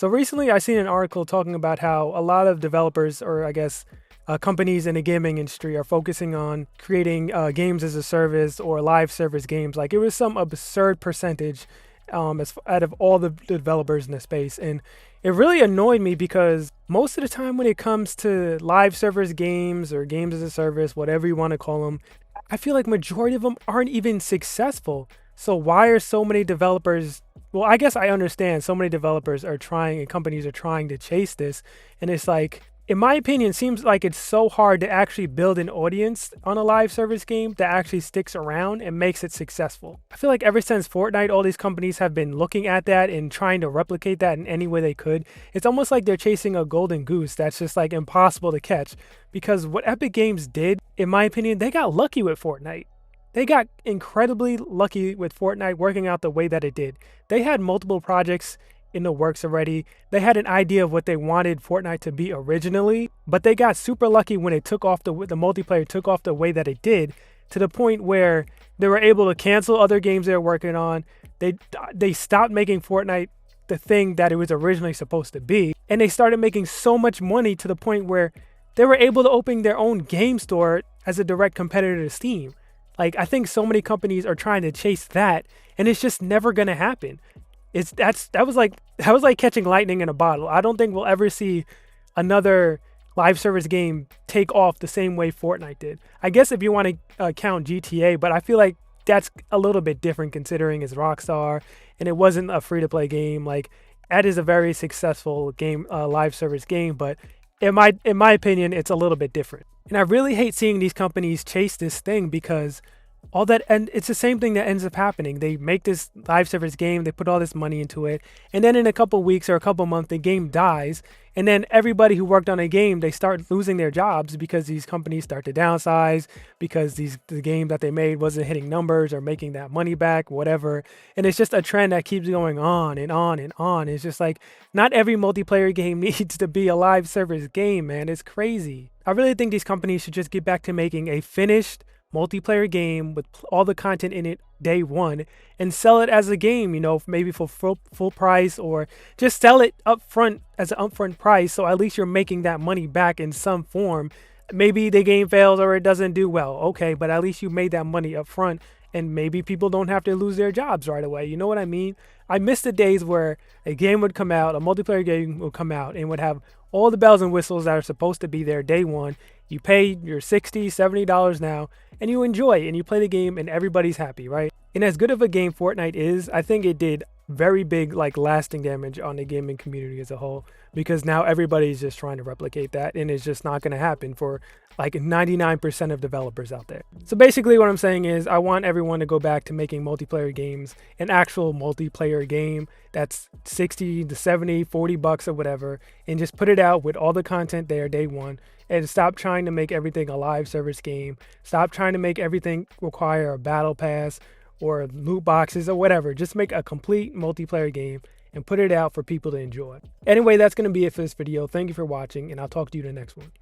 So recently, I seen an article talking about how a lot of developers, or I guess companies in the gaming industry, are focusing on creating games as a service or live service games. Like it was some absurd percentage out of all the developers in the space, and it really annoyed me because most of the time when it comes to live service games or games as a service, whatever you want to call them, I feel like majority of them aren't even successful. So why are so many developers, well, I guess I understand so many developers are trying and companies are trying to chase this. And it's like, in my opinion, it seems like it's so hard to actually build an audience on a live service game that actually sticks around and makes it successful. I feel like ever since Fortnite, all these companies have been looking at that and trying to replicate that in any way they could. It's almost like they're chasing a golden goose that's just like impossible to catch, because what Epic Games did, in my opinion, they got lucky with Fortnite. They got incredibly lucky with Fortnite working out the way that it did. They had multiple projects in the works already. They had an idea of what they wanted Fortnite to be originally, but they got super lucky when it took off the multiplayer took off the way that it did, to the point where they were able to cancel other games they were working on. They stopped making Fortnite the thing that it was originally supposed to be, and they started making so much money to the point where they were able to open their own game store as a direct competitor to Steam. Like, I think so many companies are trying to chase that, and it's just never gonna happen. That was like catching lightning in a bottle. I don't think we'll ever see another live service game take off the same way Fortnite did. I guess if you want to count GTA, but I feel like that's a little bit different considering it's Rockstar and it wasn't a free to play game. Like, that is a very successful game, live service game, but in my opinion, it's a little bit different. And I really hate seeing these companies chase this thing, because all that, and it's the same thing that ends up happening. They make this live service game, they put all this money into it, and then in a couple weeks or a couple months, the game dies, and then everybody who worked on a game, they start losing their jobs because these companies start to downsize, because the game that they made wasn't hitting numbers or making that money back, whatever. And it's just a trend that keeps going on and on and on. It's just like, not every multiplayer game needs to be a live service game, man. It's crazy. I really think these companies should just get back to making a finished multiplayer game with all the content in it day one, and sell it as a game, maybe for full price, or just sell it up front as an upfront price, so at least you're making that money back in some form. Maybe the game fails or it doesn't do well, okay, but at least you made that money up front, and maybe people don't have to lose their jobs right away. You know what I mean? I miss the days where a game would come out, a multiplayer game would come out, and would have all the bells and whistles that are supposed to be there day one. You pay your $60, $70 now, and you enjoy, and you play the game, and everybody's happy, right? And as good of a game Fortnite is, I think it did very big, like, lasting damage on the gaming community as a whole, because now everybody's just trying to replicate that, and it's just not going to happen for like 99% of developers out there. So basically what I'm saying is, I want everyone to go back to making multiplayer games, an actual multiplayer game that's 60 to 70, 40 bucks or whatever, and just put it out with all the content there day one, and stop trying to make everything a live service game. Stop trying to make everything require a battle pass or loot boxes or whatever. Just make a complete multiplayer game and put it out for people to enjoy. Anyway, that's going to be it for this video. Thank you for watching, and I'll talk to you in the next one.